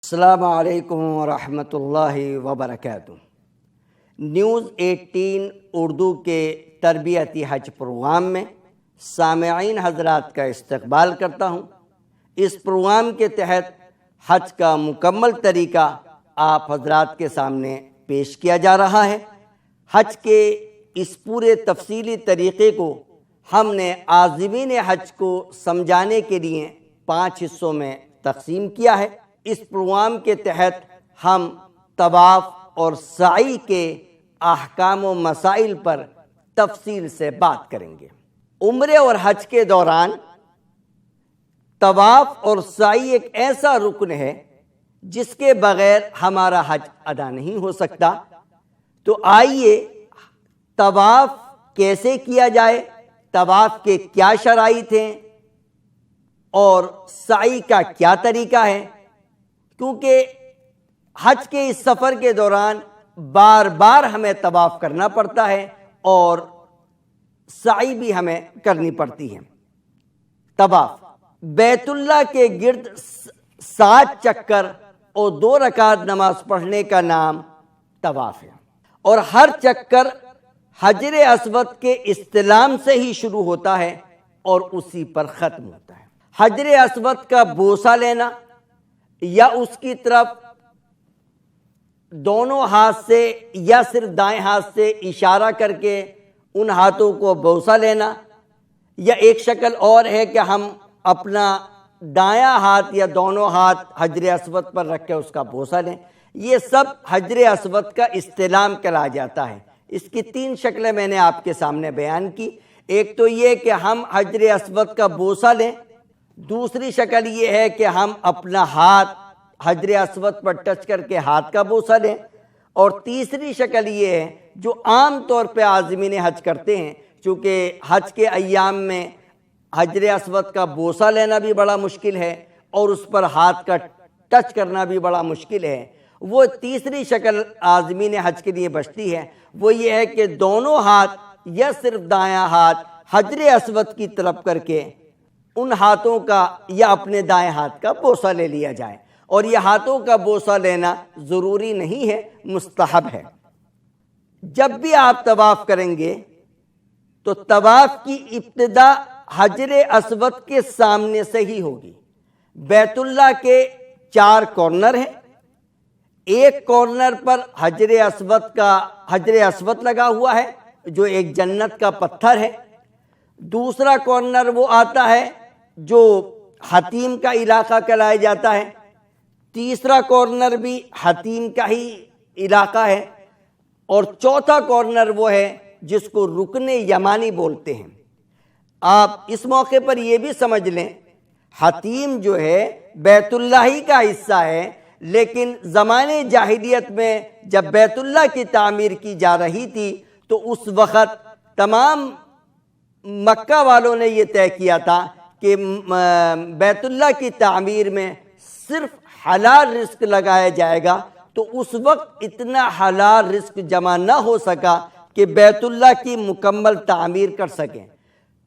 السلام علیکم ورحمۃ اللہ وبرکاتہ۔ نیوز 18 اردو کے تربیتی حج پروگرام میں سامعین حضرات کا استقبال کرتا ہوں۔ اس پروگرام کے تحت حج کا مکمل طریقہ آپ حضرات کے سامنے پیش کیا جا رہا ہے۔ حج کے اس پورے تفصیلی طریقے کو ہم نے عازمین حج کو سمجھانے کے لیے 5 حصوں میں تقسیم کیا ہے۔ اس پروگرام کے تحت ہم طواف اور سعی کے احکام و مسائل پر تفصیل سے بات کریں گے۔ عمرے اور حج کے دوران طواف اور سعی ایک ایسا رکن ہے جس کے بغیر ہمارا حج ادا نہیں ہو سکتا۔ تو آئیے طواف کیسے کیا جائے، طواف کے کیا شرائط ہیں اور سعی کا کیا طریقہ ہے، کیونکہ حج کے اس سفر کے دوران بار بار ہمیں طواف کرنا پڑتا ہے اور سعی بھی ہمیں کرنی پڑتی ہے۔ طواف بیت اللہ کے گرد 7 چکر اور 2 رکعت نماز پڑھنے کا نام طواف ہے، اور ہر چکر حجر اسود کے استلام سے ہی شروع ہوتا ہے اور اسی پر ختم ہوتا ہے۔ حجر اسود کا بوسہ لینا یا اس کی طرف دونوں ہاتھ سے یا صرف دائیں ہاتھ سے اشارہ کر کے ان ہاتھوں کو بوسہ لینا، یا ایک شکل اور ہے کہ ہم اپنا دایاں ہاتھ یا دونوں ہاتھ حجر اسود پر رکھ کے اس کا بوسہ لیں، یہ سب حجر اسود کا استلام کہلایا جاتا ہے۔ اس کی 3 شکلیں میں نے آپ کے سامنے بیان کی۔ ایک تو یہ کہ ہم حجر اسود کا بوسہ لیں، دوسری شکل یہ ہے کہ ہم اپنا ہاتھ حجر اسود پر ٹچ کر کے ہاتھ کا بوسہ لیں، اور تیسری شکل یہ ہے جو عام طور پہ عازمین حج کرتے ہیں، چونکہ حج کے ایام میں حجر اسود کا بوسہ لینا بھی بڑا مشکل ہے اور اس پر ہاتھ کا ٹچ کرنا بھی بڑا مشکل ہے، وہ تیسری شکل عازمین حج کے لیے بچتی ہے۔ وہ یہ ہے کہ دونوں ہاتھ یا صرف دایاں ہاتھ حجر اسود کی طرف کر کے ان ہاتھوں کا یا اپنے دائیں ہاتھ کا بوسہ لے لیا جائے، اور یہ ہاتھوں کا بوسہ لینا ضروری نہیں ہے، مستحب ہے۔ جب بھی آپ طواف کریں گے تو طواف کی ابتدا حجر اسود کے سامنے سے ہی ہوگی۔ بیت اللہ کے 4 کارنر ہیں، ایک کارنر پر حجر اسود لگا ہوا ہے جو ایک جنت کا پتھر ہے، دوسرا کارنر وہ آتا ہے جو حتیم کا علاقہ کہلایا جاتا ہے، تیسرا کارنر بھی حتیم کا ہی علاقہ ہے، اور چوتھا کارنر وہ ہے جس کو رکن یمانی بولتے ہیں۔ آپ اس موقع پر یہ بھی سمجھ لیں، حتیم جو ہے بیت اللہ ہی کا حصہ ہے، لیکن زمانے جاہلیت میں جب بیت اللہ کی تعمیر کی جا رہی تھی تو اس وقت تمام مکہ والوں نے یہ طے کیا تھا کہ بیت اللہ کی تعمیر میں صرف حلال رزق لگایا جائے گا، تو اس وقت اتنا حلال رزق جمع نہ ہو سکا کہ بیت اللہ کی مکمل تعمیر کر سکیں،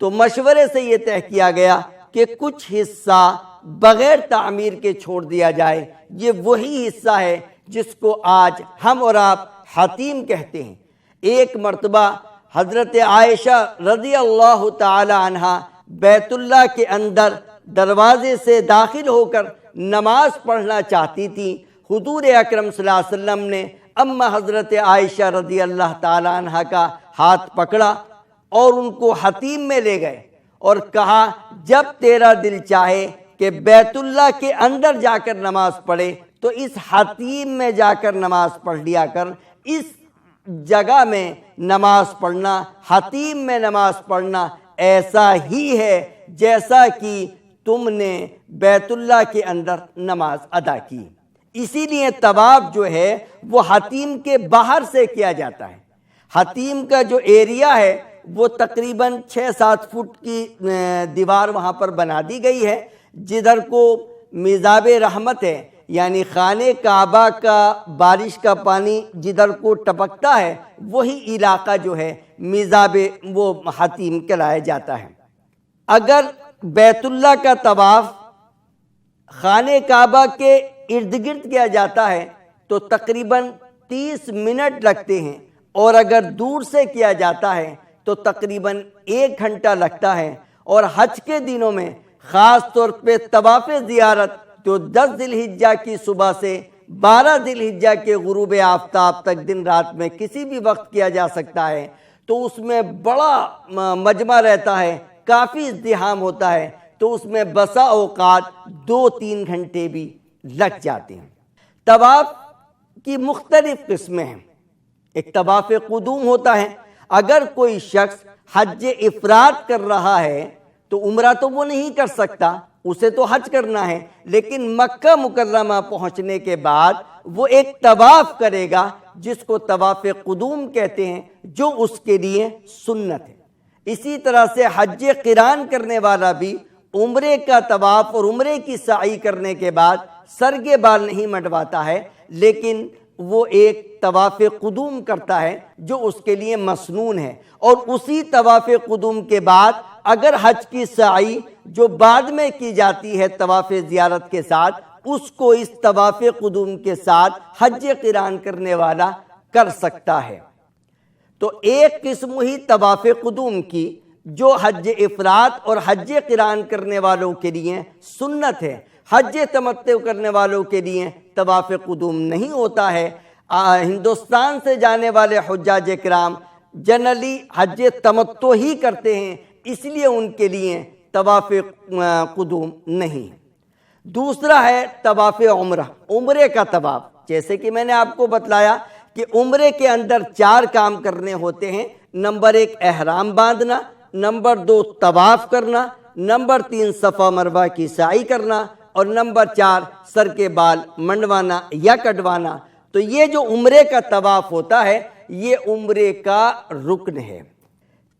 تو مشورے سے یہ طے کیا گیا کہ کچھ حصہ بغیر تعمیر کے چھوڑ دیا جائے۔ یہ وہی حصہ ہے جس کو آج ہم اور آپ حتیم کہتے ہیں۔ ایک مرتبہ حضرت عائشہ رضی اللہ تعالی عنہا بیت اللہ کے اندر دروازے سے داخل ہو کر نماز پڑھنا چاہتی تھی۔ حضور اکرم صلی اللہ علیہ وسلم نے اما حضرت عائشہ رضی اللہ تعالی عنہا کا ہاتھ پکڑا اور ان کو حتیم میں لے گئے اور کہا، جب تیرا دل چاہے کہ بیت اللہ کے اندر جا کر نماز پڑھے تو اس حتیم میں جا کر نماز پڑھ لیا کر۔ اس جگہ میں نماز پڑھنا، حتیم میں نماز پڑھنا ایسا ہی ہے جیسا کہ تم نے بیت اللہ کے اندر نماز ادا کی۔ اسی لیے طواف جو ہے وہ حتیم کے باہر سے کیا جاتا ہے۔ حتیم کا جو ایریا ہے وہ تقریباً 6-7 فٹ کی دیوار وہاں پر بنا دی گئی ہے، جدھر کو میزاب رحمت ہے، یعنی خانہ کعبہ کا بارش کا پانی جدھر کو ٹپکتا ہے وہی علاقہ جو ہے میزاب وہ حتیم کہلایا جاتا ہے۔ اگر بیت اللہ کا طواف خانہ کعبہ کے ارد گرد کیا جاتا ہے تو تقریباً 30 منٹ لگتے ہیں، اور اگر دور سے کیا جاتا ہے تو تقریباً 1 گھنٹہ لگتا ہے۔ اور حج کے دنوں میں خاص طور پہ طواف زیارت جو 10 ذی الحجہ کی صبح سے 12 ذی الحجہ کے غروب آفتاب تک دن رات میں کسی بھی وقت کیا جا سکتا ہے، تو اس میں بڑا مجمع رہتا ہے، کافی ازدحام ہوتا ہے، تو اس میں بسا اوقات 2-3 گھنٹے بھی لگ جاتے ہیں۔ طواف کی مختلف قسمیں ہیں۔ ایک طواف قدوم ہوتا ہے۔ اگر کوئی شخص حج افراد کر رہا ہے تو عمرہ تو وہ نہیں کر سکتا، اسے تو حج کرنا ہے، لیکن مکہ مکرمہ پہنچنے کے بعد وہ ایک طواف کرے گا جس کو طواف قدوم کہتے ہیں، جو اس کے لیے سنت ہے۔ اسی طرح سے حج قران کرنے والا بھی عمرے کا طواف اور عمرے کی سعی کرنے کے بعد سر کے بال نہیں منڈواتا ہے، لیکن وہ ایک طواف قدوم کرتا ہے جو اس کے لیے مسنون ہے۔ اور اسی طواف قدوم کے بعد اگر حج کی سعی جو بعد میں کی جاتی ہے طواف زیارت کے ساتھ، اس کو اس طواف قدوم کے ساتھ حج قران کرنے والا کر سکتا ہے۔ تو ایک قسم ہی طواف قدوم کی جو حج افراد اور حج قران کرنے والوں کے لیے سنت ہے۔ حج تمتع کرنے والوں کے لیے طواف قدوم نہیں ہوتا ہے۔ ہندوستان سے جانے والے حجاج کرام جنرلی حج تمتع ہی کرتے ہیں، اس لیے ان کے لیے طواف قدوم نہیں۔ دوسرا ہے طواف عمرہ، عمرے کا طواف۔ جیسے کہ میں نے آپ کو بتلایا کہ عمرے کے اندر 4 کام کرنے ہوتے ہیں۔ نمبر 1 احرام باندھنا، نمبر 2 طواف کرنا، نمبر 3 صفا مروہ کی سعی کرنا، اور نمبر 4 سر کے بال منڈوانا یا کٹوانا۔ تو یہ جو عمرے کا طواف ہوتا ہے یہ عمرے کا رکن ہے۔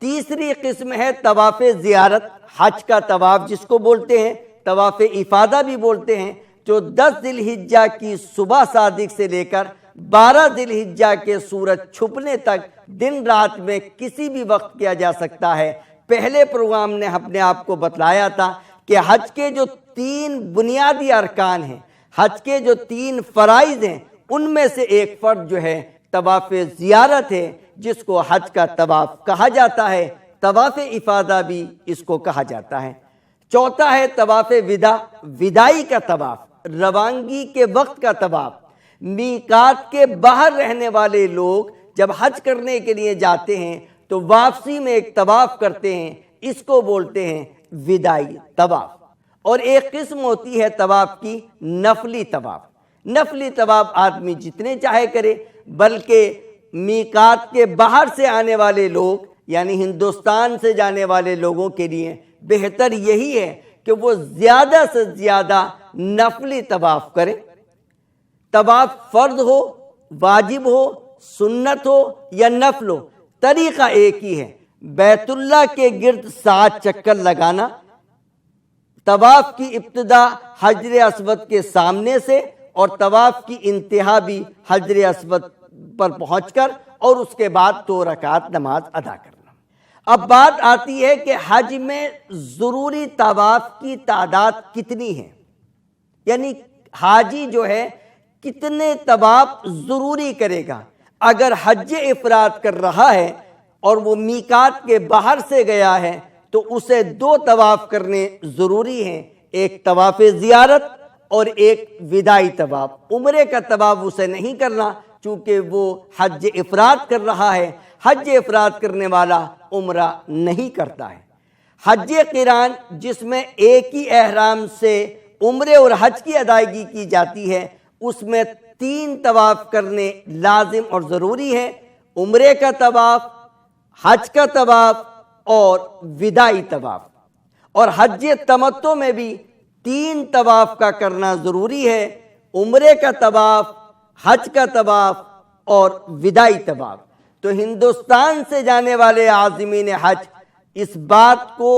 تیسری قسم ہے طواف زیارت، حج کا طواف جس کو بولتے ہیں، طواف افادہ بھی بولتے ہیں، جو 10 ذی الحجہ کی صبح صادق سے لے کر 12 ذی الحجہ کے سورج چھپنے تک دن رات میں کسی بھی وقت کیا جا سکتا ہے۔ پہلے پروگرام نے اپنے آپ کو بتلایا تھا کہ حج کے جو 3 بنیادی ارکان ہیں، حج کے جو 3 فرائض ہیں، ان میں سے ایک فرض جو ہے طواف زیارت ہے، جس کو حج کا طواف کہا جاتا ہے۔ طواف افادہ بھی اس کو کہا جاتا ہے۔ چوتھا ہے طواف وداع، وداعی کا طواف، روانگی کے وقت کا طواف۔ میقات کے باہر رہنے والے لوگ جب حج کرنے کے لیے جاتے ہیں تو واپسی میں ایک طواف کرتے ہیں، اس کو بولتے ہیں وداعی طواف۔ اور ایک قسم ہوتی ہے طواف کی نفلی طواف۔ نفلی طواف آدمی جتنے چاہے کرے، بلکہ میقات کے باہر سے آنے والے لوگ یعنی ہندوستان سے جانے والے لوگوں کے لیے بہتر یہی ہے کہ وہ زیادہ سے زیادہ نفلی طواف کریں۔ طواف فرض ہو، واجب ہو، سنت ہو یا نفل ہو، طریقہ ایک ہی ہے، بیت اللہ کے گرد 7 چکر لگانا۔ طواف کی ابتدا حجر اسود کے سامنے سے اور طواف کی انتہا بھی حجر اسود پر پہنچ کر، اور اس کے بعد 2 رکعت نماز ادا کرنا۔ اب بات آتی ہے کہ حج میں ضروری طواف کی تعداد کتنی ہے، یعنی حاجی جو ہے کتنے طواف ضروری کرے گا۔ اگر حج افراد کر رہا ہے اور وہ میقات کے باہر سے گیا ہے تو اسے 2 طواف کرنے ضروری ہیں، ایک طواف زیارت اور ایک وداعی طواف۔ عمرے کا طواف اسے نہیں کرنا چونکہ وہ حج افراد کر رہا ہے۔ حج افراد کرنے والا عمرہ نہیں کرتا ہے۔ حج قران جس میں ایک ہی احرام سے عمرے اور حج کی ادائیگی کی جاتی ہے، اس میں 3 طواف کرنے لازم اور ضروری ہیں، عمرے کا طواف، حج کا طواف اور وداعی طواف۔ اور حج تمتع میں بھی 3 طواف کا کرنا ضروری ہے، عمرے کا طواف، حج کا طواف اور وداعی طواف۔ تو ہندوستان سے جانے والے عازمین حج اس بات کو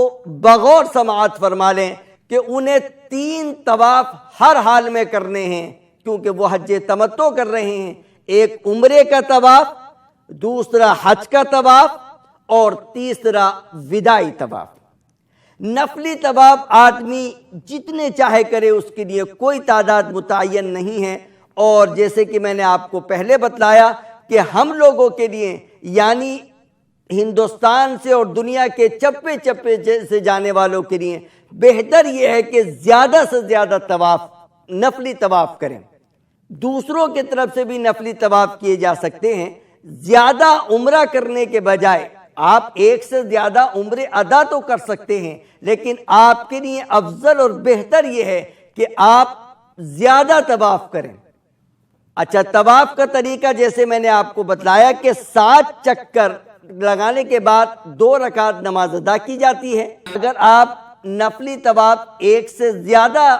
بغور سماعت فرما لیں کہ انہیں 3 طواف ہر حال میں کرنے ہیں، کیونکہ وہ حج تمتع کر رہے ہیں۔ ایک عمرے کا طواف، دوسرا حج کا طواف اور تیسرا وداعی طواف۔ نفلی طواف آدمی جتنے چاہے کرے، اس کے لیے کوئی تعداد متعین نہیں ہے۔ اور جیسے کہ میں نے آپ کو پہلے بتلایا کہ ہم لوگوں کے لیے، یعنی ہندوستان سے اور دنیا کے چپے چپے سے جانے والوں کے لیے بہتر یہ ہے کہ زیادہ سے زیادہ طواف، نفلی طواف کریں۔ دوسروں کی طرف سے بھی نفلی طواف کیے جا سکتے ہیں۔ زیادہ عمرہ کرنے کے بجائے آپ ایک سے زیادہ عمرے ادا تو کر سکتے ہیں، لیکن آپ کے لیے افضل اور بہتر یہ ہے کہ آپ زیادہ طواف کریں۔ اچھا، طواف کا طریقہ جیسے میں نے آپ کو بتلایا کہ 7 چکر لگانے کے بعد 2 رکعت نماز ادا کی جاتی ہے۔ اگر آپ نفلی طواف ایک سے زیادہ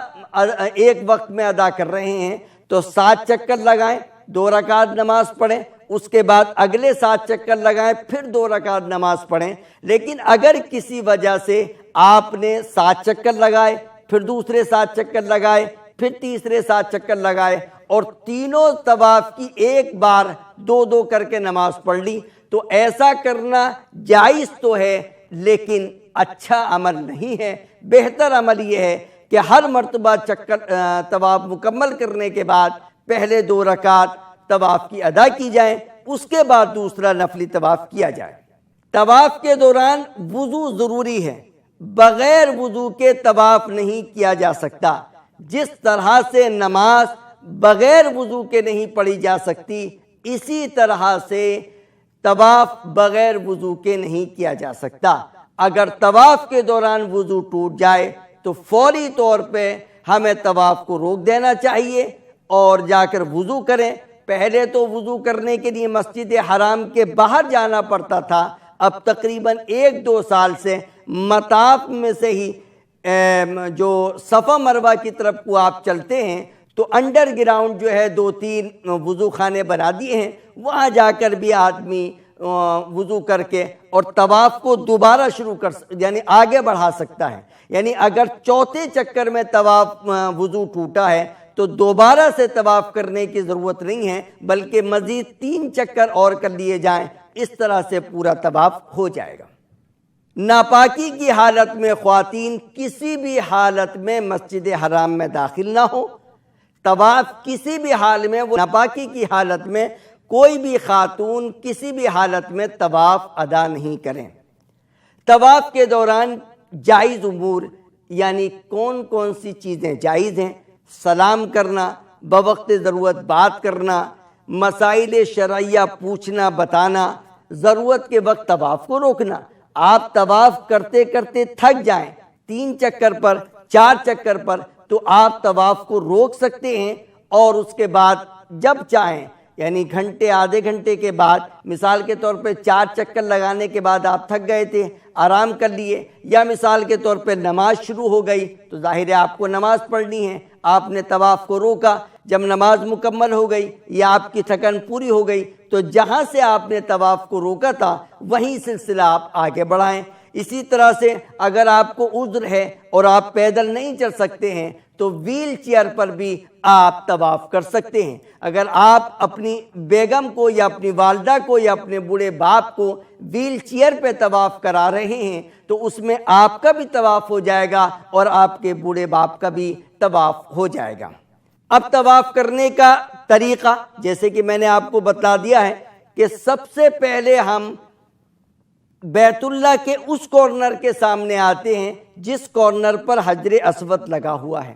ایک وقت میں ادا کر رہے ہیں تو 7 چکر لگائیں، 2 رکعت نماز پڑھیں، اس کے بعد اگلے 7 چکر لگائیں، پھر 2 رکعت نماز پڑھیں۔ لیکن اگر کسی وجہ سے آپ نے 7 چکر لگائے، پھر دوسرے 7 چکر لگائے، پھر تیسرے 7 چکر لگائے اور تینوں طواف کی ایک بار 2 کر کے نماز پڑھ لی، تو ایسا کرنا جائز تو ہے لیکن اچھا عمل نہیں ہے۔ بہتر عمل یہ ہے کہ ہر مرتبہ طواف مکمل کرنے کے بعد پہلے 2 رکعت طواف کی ادا کی جائیں، اس کے بعد دوسرا نفلی طواف کیا جائے۔ طواف کے دوران وضو ضروری ہے، بغیر وضو کے طواف نہیں کیا جا سکتا۔ جس طرح سے نماز بغیر وضو کے نہیں پڑھی جا سکتی، اسی طرح سے طواف بغیر وضو کے نہیں کیا جا سکتا۔ اگر طواف کے دوران وضو ٹوٹ جائے تو فوری طور پہ ہمیں طواف کو روک دینا چاہیے اور جا کر وضو کریں۔ پہلے تو وضو کرنے کے لیے مسجد حرام کے باہر جانا پڑتا تھا، اب تقریباً 1-2 سال سے مطاف میں سے ہی جو صفا مروہ کی طرف کو آپ چلتے ہیں تو انڈر گراؤنڈ جو ہے 2-3 وضو خانے بنا دیے ہیں، وہاں جا کر بھی آدمی وضو کر کے اور طواف کو دوبارہ یعنی آگے بڑھا سکتا ہے۔ یعنی اگر چوتھے چکر میں طواف وضو ٹوٹا ہے تو دوبارہ سے طواف کرنے کی ضرورت نہیں ہے، بلکہ مزید 3 چکر اور کر لیے جائیں، اس طرح سے پورا طواف ہو جائے گا۔ ناپاکی کی حالت میں خواتین کسی بھی حالت میں مسجد حرام میں داخل نہ ہو۔ طواف کسی بھی حال میں، وہ ناپاکی کی حالت میں کوئی بھی خاتون کسی بھی حالت میں طواف ادا نہیں کریں۔ طواف کے دوران جائز امور، یعنی کون کون سی چیزیں جائز ہیں؟ سلام کرنا، بوقت ضرورت بات کرنا، مسائل شرعیہ پوچھنا بتانا، ضرورت کے وقت طواف کو روکنا۔ آپ طواف کرتے کرتے تھک جائیں 3 چکر پر، 4 چکر پر، تو آپ طواف کو روک سکتے ہیں اور اس کے بعد جب چاہیں، یعنی گھنٹے آدھے گھنٹے کے بعد، مثال کے طور پہ 4 چکر لگانے کے بعد آپ تھک گئے تھے، آرام کر لیے، یا مثال کے طور پہ نماز شروع ہو گئی تو ظاہر ہے آپ کو نماز پڑھنی ہے، آپ نے طواف کو روکا، جب نماز مکمل ہو گئی یا آپ کی تھکن پوری ہو گئی تو جہاں سے آپ نے طواف کو روکا تھا وہیں سلسلہ آپ آگے بڑھائیں۔ اسی طرح سے اگر آپ کو عذر ہے اور آپ پیدل نہیں چل سکتے ہیں تو ویل چیئر پر بھی آپ طواف کر سکتے ہیں۔ اگر آپ اپنی بیگم کو یا اپنی والدہ کو یا اپنے بوڑھے باپ کو ویل چیئر پہ طواف کرا رہے ہیں تو اس میں آپ کا بھی طواف ہو جائے گا اور آپ کے بوڑھے باپ کا بھی طواف ہو جائے گا۔ اب طواف کرنے کا طریقہ جیسے کہ میں نے آپ کو بتا دیا ہے کہ سب سے پہلے ہم بیت اللہ کے اس کارنر کے سامنے آتے ہیں جس کارنر پر حجر اسود لگا ہوا ہے۔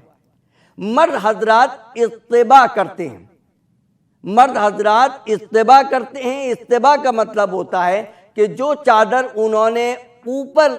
مرد حضرات استباء کرتے ہیں، استباء کا مطلب ہوتا ہے کہ جو چادر انہوں نے اوپر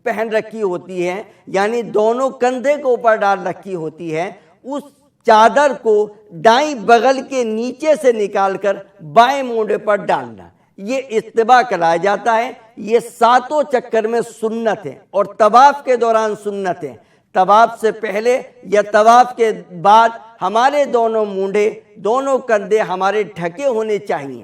پہن رکھی ہوتی ہے، یعنی دونوں کندھے کو اوپر ڈال رکھی ہوتی ہے، اس چادر کو دائیں بغل کے نیچے سے نکال کر بائیں مونڈے پر ڈالنا، یہ استباء کہلایا جاتا ہے۔ یہ 7 چکر میں سنت ہے اور طواف کے دوران سنت ہے۔ طواف سے پہلے یا طواف کے بعد ہمارے دونوں مونڈے، دونوں کندھے ہمارے ڈھکے ہونے چاہیے۔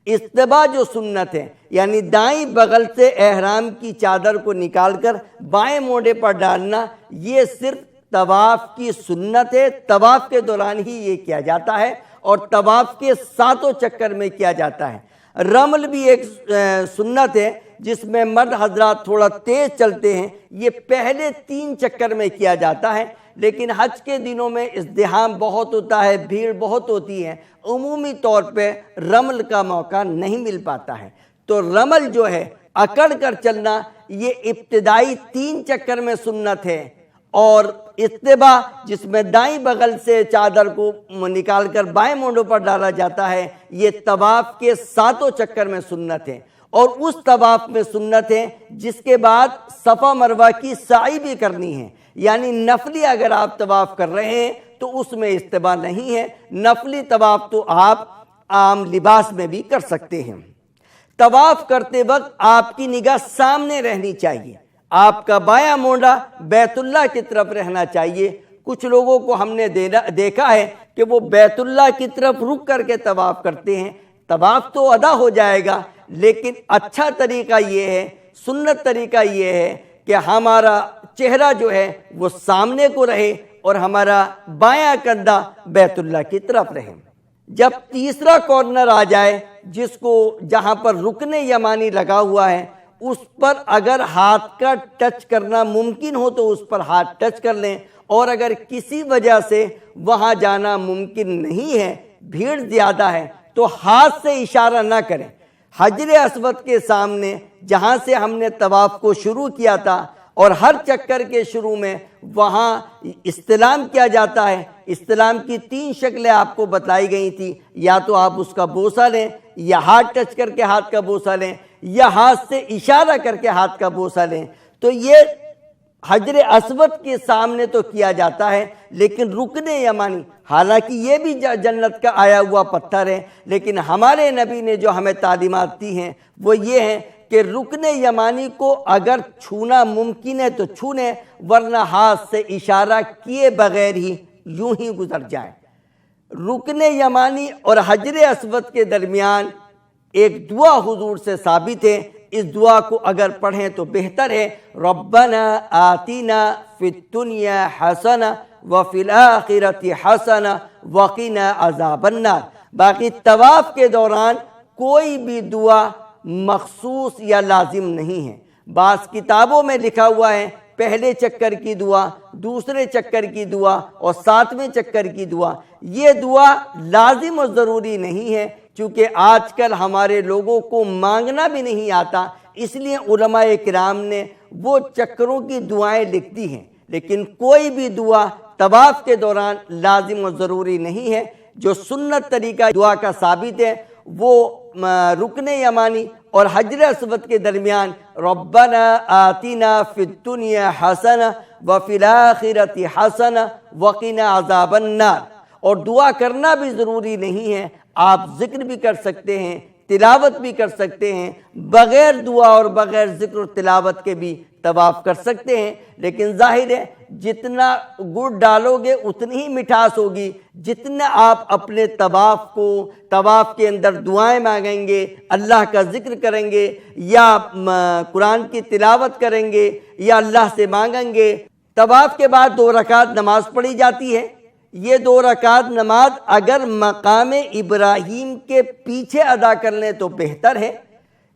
استباء جو سنت ہے، یعنی دائیں بغل سے احرام کی چادر کو نکال کر بائیں مونڈے پر ڈالنا، یہ صرف طواف کی سنت ہے۔ طواف کے دوران ہی یہ کیا جاتا ہے اور طواف کے 7 چکر میں کیا جاتا ہے۔ رمل بھی ایک سنت ہے، جس میں مرد حضرات تھوڑا تیز چلتے ہیں، یہ پہلے 3 چکر میں کیا جاتا ہے، لیکن حج کے دنوں میں ازدحام بہت ہوتا ہے، بھیڑ بہت ہوتی ہے، عمومی طور پہ رمل کا موقع نہیں مل پاتا ہے۔ تو رمل جو ہے اکڑ کر چلنا، یہ ابتدائی 3 چکر میں سنت ہے، اور اتباع جس میں دائیں بغل سے چادر کو نکال کر بائیں مونڈوں پر ڈالا جاتا ہے، یہ طواف کے 7 چکر میں سنت ہے، اور اس طواف میں سنت ہے جس کے بعد صفا مروہ کی سعی بھی کرنی ہے، یعنی نفلی اگر آپ طواف کر رہے ہیں تو اس میں اتباع نہیں ہے، نفلی طواف تو آپ عام لباس میں بھی کر سکتے ہیں۔ طواف کرتے وقت آپ کی نگاہ سامنے رہنی چاہیے، آپ کا بایاں مونڈا بیت اللہ کی طرف رہنا چاہیے۔ کچھ لوگوں کو ہم نے دیکھا ہے کہ وہ بیت اللہ کی طرف رک کر کے طواف کرتے ہیں، طواف تو ادا ہو جائے گا، لیکن اچھا طریقہ یہ ہے، سنت طریقہ یہ ہے کہ ہمارا چہرہ جو ہے وہ سامنے کو رہے اور ہمارا بایاں کندھا بیت اللہ کی طرف رہے۔ جب تیسرا کارنر آ جائے، جس کو جہاں پر رکن یمانی لگا ہوا ہے، اس پر اگر ہاتھ کا ٹچ کرنا ممکن ہو تو اس پر ہاتھ ٹچ کر لیں، اور اگر کسی وجہ سے وہاں جانا ممکن نہیں ہے، بھیڑ زیادہ ہے، تو ہاتھ سے اشارہ نہ کریں۔ حجر اسود کے سامنے جہاں سے ہم نے طواف کو شروع کیا تھا، اور ہر چکر کے شروع میں وہاں استلام کیا جاتا ہے۔ استلام کی 3 شکلیں آپ کو بتائی گئی تھی، یا تو آپ اس کا بوسہ لیں، یا ہاتھ ٹچ کر کے ہاتھ کا بوسہ لیں، یا ہاتھ سے اشارہ کر کے ہاتھ کا بوسہ لیں۔ تو یہ حجر اسود کے سامنے تو کیا جاتا ہے، لیکن رکن یمانی، حالانکہ یہ بھی جنت کا آیا ہوا پتھر ہے، لیکن ہمارے نبی نے جو ہمیں تعلیمات دی ہیں وہ یہ ہیں کہ رکن یمانی کو اگر چھونا ممکن ہے تو چھونے، ورنہ ہاتھ سے اشارہ کیے بغیر ہی یوں ہی گزر جائے۔ رکن یمانی اور حجر اسود کے درمیان ایک دعا حضور سے ثابت ہے، اس دعا کو اگر پڑھیں تو بہتر ہے، ربنا آتنا فی الدنیا حسنہ وفی الآخرۃ حسنہ وقنا عذاب النار۔ باقی طواف کے دوران کوئی بھی دعا مخصوص یا لازم نہیں ہے۔ بعض کتابوں میں لکھا ہوا ہے پہلے چکر کی دعا، دوسرے چکر کی دعا اور 7ویں چکر کی دعا۔ یہ دعا لازم و ضروری نہیں ہے، چونکہ آج کل ہمارے لوگوں کو مانگنا بھی نہیں آتا، اس لیے علماء کرام نے وہ چکروں کی دعائیں لکھ دی ہیں، لیکن کوئی بھی دعا طواف کے دوران لازم و ضروری نہیں ہے۔ جو سنت طریقہ دعا کا ثابت ہے وہ رکن یمانی اور حجر اسود کے درمیان ربنا آتنا فی الدنیا حسنہ وفی الآخرۃ حسنہ وقنا عذاب النار۔ اور دعا کرنا بھی ضروری نہیں ہے، آپ ذکر بھی کر سکتے ہیں، تلاوت بھی کر سکتے ہیں، بغیر دعا اور بغیر ذکر و تلاوت کے بھی طواف کر سکتے ہیں، لیکن ظاہر ہے جتنا گڑ ڈالو گے اتنی ہی مٹھاس ہوگی۔ جتنا آپ اپنے طواف کے اندر دعائیں مانگیں گے، اللہ کا ذکر کریں گے، یا قرآن کی تلاوت کریں گے، یا اللہ سے مانگیں گے۔ طواف کے بعد 2 رکعت نماز پڑھی جاتی ہے۔ یہ 2 رکعت نماز اگر مقام ابراہیم کے پیچھے ادا کر لیں تو بہتر ہے۔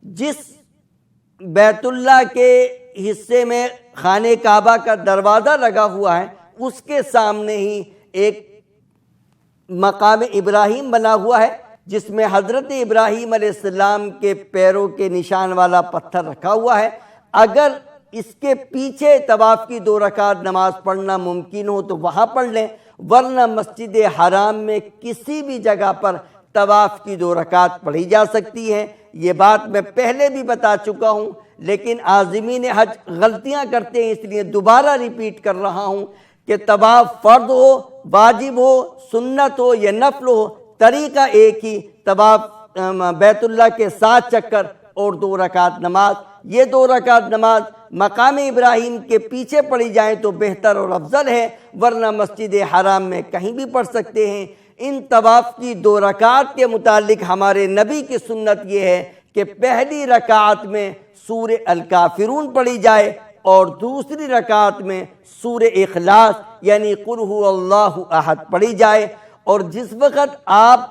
جس بیت اللہ کے حصے میں خانہ کعبہ کا دروازہ لگا ہوا ہے، اس کے سامنے ہی ایک مقام ابراہیم بنا ہوا ہے، جس میں حضرت ابراہیم علیہ السلام کے پیروں کے نشان والا پتھر رکھا ہوا ہے۔ اگر اس کے پیچھے طواف کی 2 رکعت نماز پڑھنا ممکن ہو تو وہاں پڑھ لیں، ورنہ مسجد حرام میں کسی بھی جگہ پر طواف کی 2 رکعت پڑھی جا سکتی ہیں۔ یہ بات میں پہلے بھی بتا چکا ہوں، لیکن عازمین حج غلطیاں کرتے ہیں، اس لیے دوبارہ ریپیٹ کر رہا ہوں کہ طواف فرض ہو، واجب ہو، سنت ہو یا نفل ہو، طریقہ ایک ہی، طواف بیت اللہ کے 7 چکر اور 2 رکعت نماز۔ یہ 2 رکعت نماز مقام ابراہیم کے پیچھے پڑھی جائیں تو بہتر اور افضل ہے، ورنہ مسجد حرام میں کہیں بھی پڑھ سکتے ہیں۔ ان طواف کی 2 رکعت کے متعلق ہمارے نبی کی سنت یہ ہے کہ پہلی رکعت میں سورہ الکافرون پڑھی جائے اور دوسری رکعت میں سورہ اخلاص یعنی قل هو اللہ احد پڑھی جائے۔ اور جس وقت آپ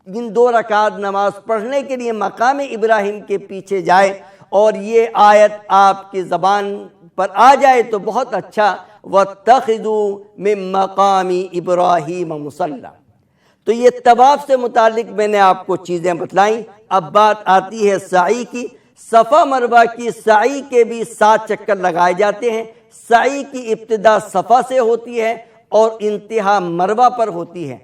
ان 2 رکعت نماز پڑھنے کے لیے مقام ابراہیم کے پیچھے جائے اور یہ آیت آپ کی زبان پر آ جائے تو بہت اچھا، وَاتَّخِذُوا مِن مَّقَامِ إِبْرَاهِيمَ مُصَلًّى۔ تو یہ طواف سے متعلق میں نے آپ کو چیزیں بتلائیں۔ اب بات آتی ہے سعی کی۔ صفا مروہ کی سعی کے بھی 7 چکر لگائے جاتے ہیں۔ سعی کی ابتدا صفا سے ہوتی ہے اور انتہا مروہ پر ہوتی ہے۔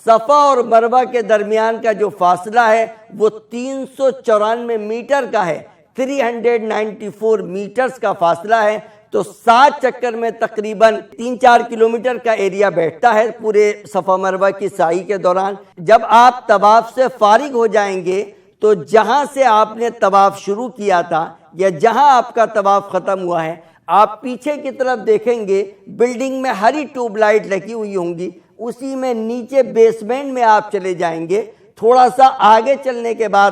صفا اور مروہ کے درمیان کا جو فاصلہ ہے وہ 394 میٹر کا ہے، 394 میٹرز کا فاصلہ ہے۔ تو 7 چکر میں تقریباً 3-4 کلومیٹر کا ایریا بیٹھتا ہے پورے صفا مروہ کی سعی کے دوران۔ جب آپ طواف سے فارغ ہو جائیں گے تو جہاں سے آپ نے طواف شروع کیا تھا یا جہاں آپ کا طواف ختم ہوا ہے، آپ پیچھے کی طرف دیکھیں گے بلڈنگ میں ہری ٹیوب لائٹ لگی ہوئی ہوں گی، اسی میں نیچے بیسمنٹ میں آپ چلے جائیں گے۔ تھوڑا سا آگے چلنے کے بعد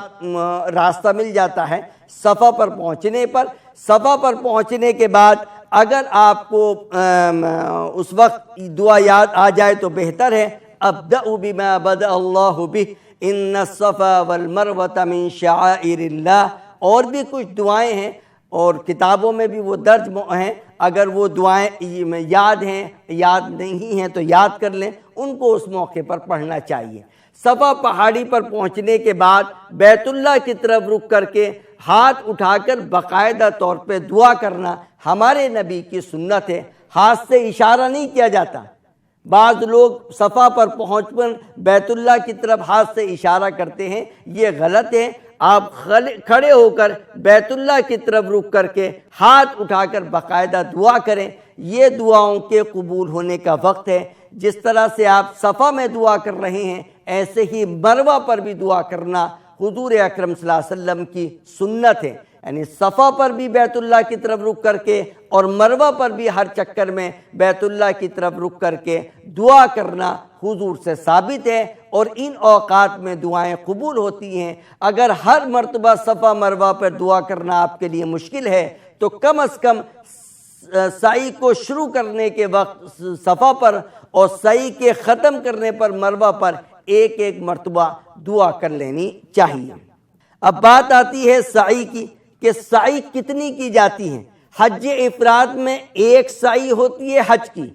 راستہ مل جاتا ہے صفا پر پہنچنے پر۔ صفا پر پہنچنے کے بعد اگر آپ کو اس وقت دعا یاد آ جائے تو بہتر ہے، ابدأ بما بدأ اللہ بہ ان الصفا والمروۃ من شعائر اللہ۔ اور بھی کچھ دعائیں ہیں اور کتابوں میں بھی وہ درج ہیں، اگر وہ دعائیں یاد ہیں، یاد نہیں ہیں تو یاد کر لیں، ان کو اس موقع پر پڑھنا چاہیے۔ صفا پہاڑی پر پہنچنے کے بعد بیت اللہ کی طرف رک کر کے ہاتھ اٹھا کر باقاعدہ طور پہ دعا کرنا ہمارے نبی کی سنت ہے۔ ہاتھ سے اشارہ نہیں کیا جاتا۔ بعض لوگ صفا پر پہنچ کر بیت اللہ کی طرف ہاتھ سے اشارہ کرتے ہیں، یہ غلط ہے۔ آپ کھڑے ہو کر بیت اللہ کی طرف رک کر کے ہاتھ اٹھا کر باقاعدہ دعا کریں۔ یہ دعاؤں کے قبول ہونے کا وقت ہے۔ جس طرح سے آپ صفا میں دعا کر رہے ہیں، ایسے ہی مروہ پر بھی دعا کرنا حضور اکرم صلی اللہ علیہ وسلم کی سنت ہے۔ یعنی صفا پر بھی بیت اللہ کی طرف رک کر کے اور مروہ پر بھی ہر چکر میں بیت اللہ کی طرف رک کر کے دعا کرنا حضور سے ثابت ہے، اور ان اوقات میں دعائیں قبول ہوتی ہیں۔ اگر ہر مرتبہ صفا مروہ پر دعا کرنا آپ کے لیے مشکل ہے تو کم از کم سعی کو شروع کرنے کے وقت صفا پر اور سعی کے ختم کرنے پر مروہ پر ایک مرتبہ دعا کر لینی چاہیے۔ اب بات آتی ہے سعی کی کہ سعی کتنی کی جاتی ہے۔ حج افراد میں ایک سعی ہوتی ہے حج کی،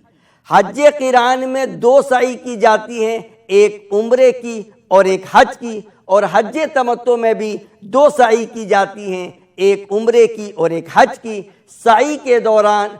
حج قران میں 2 سعی کی جاتی ہیں، ایک عمرے کی اور ایک حج کی، اور حج تمتع میں بھی 2 سعی کی جاتی ہیں، ایک عمرے کی اور ایک حج کی۔ سعی کے دوران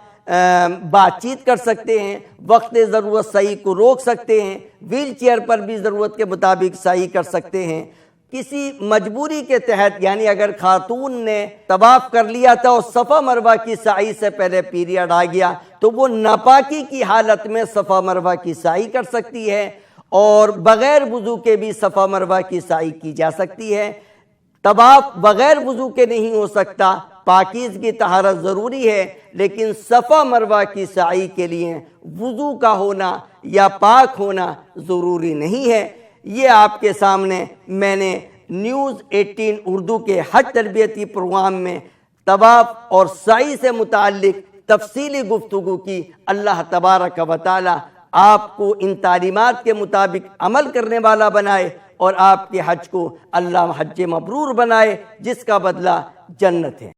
بات چیت کر سکتے ہیں، وقت ضرورت سعی کو روک سکتے ہیں، ویل چیئر پر بھی ضرورت کے مطابق سعی کر سکتے ہیں۔ کسی مجبوری کے تحت، یعنی اگر خاتون نے طواف کر لیا تھا اور صفا مروہ کی سعی سے پہلے پیریڈ آ گیا تو وہ ناپاکی کی حالت میں صفا مروہ کی سعی کر سکتی ہے، اور بغیر وضو کے بھی صفا مروہ کی سعی کی جا سکتی ہے۔ طواف بغیر وضو کے نہیں ہو سکتا، پاکیزگی طہارت ضروری ہے، لیکن صفا مروہ کی سعی کے لیے وضو کا ہونا یا پاک ہونا ضروری نہیں ہے۔ یہ آپ کے سامنے میں نے نیوز 18 اردو کے حج تربیتی پروگرام میں طواف اور سعی سے متعلق تفصیلی گفتگو کی۔ اللہ تبارک و تعالی آپ کو ان تعلیمات کے مطابق عمل کرنے والا بنائے، اور آپ کے حج کو اللہ حج مبرور بنائے، جس کا بدلہ جنت ہے۔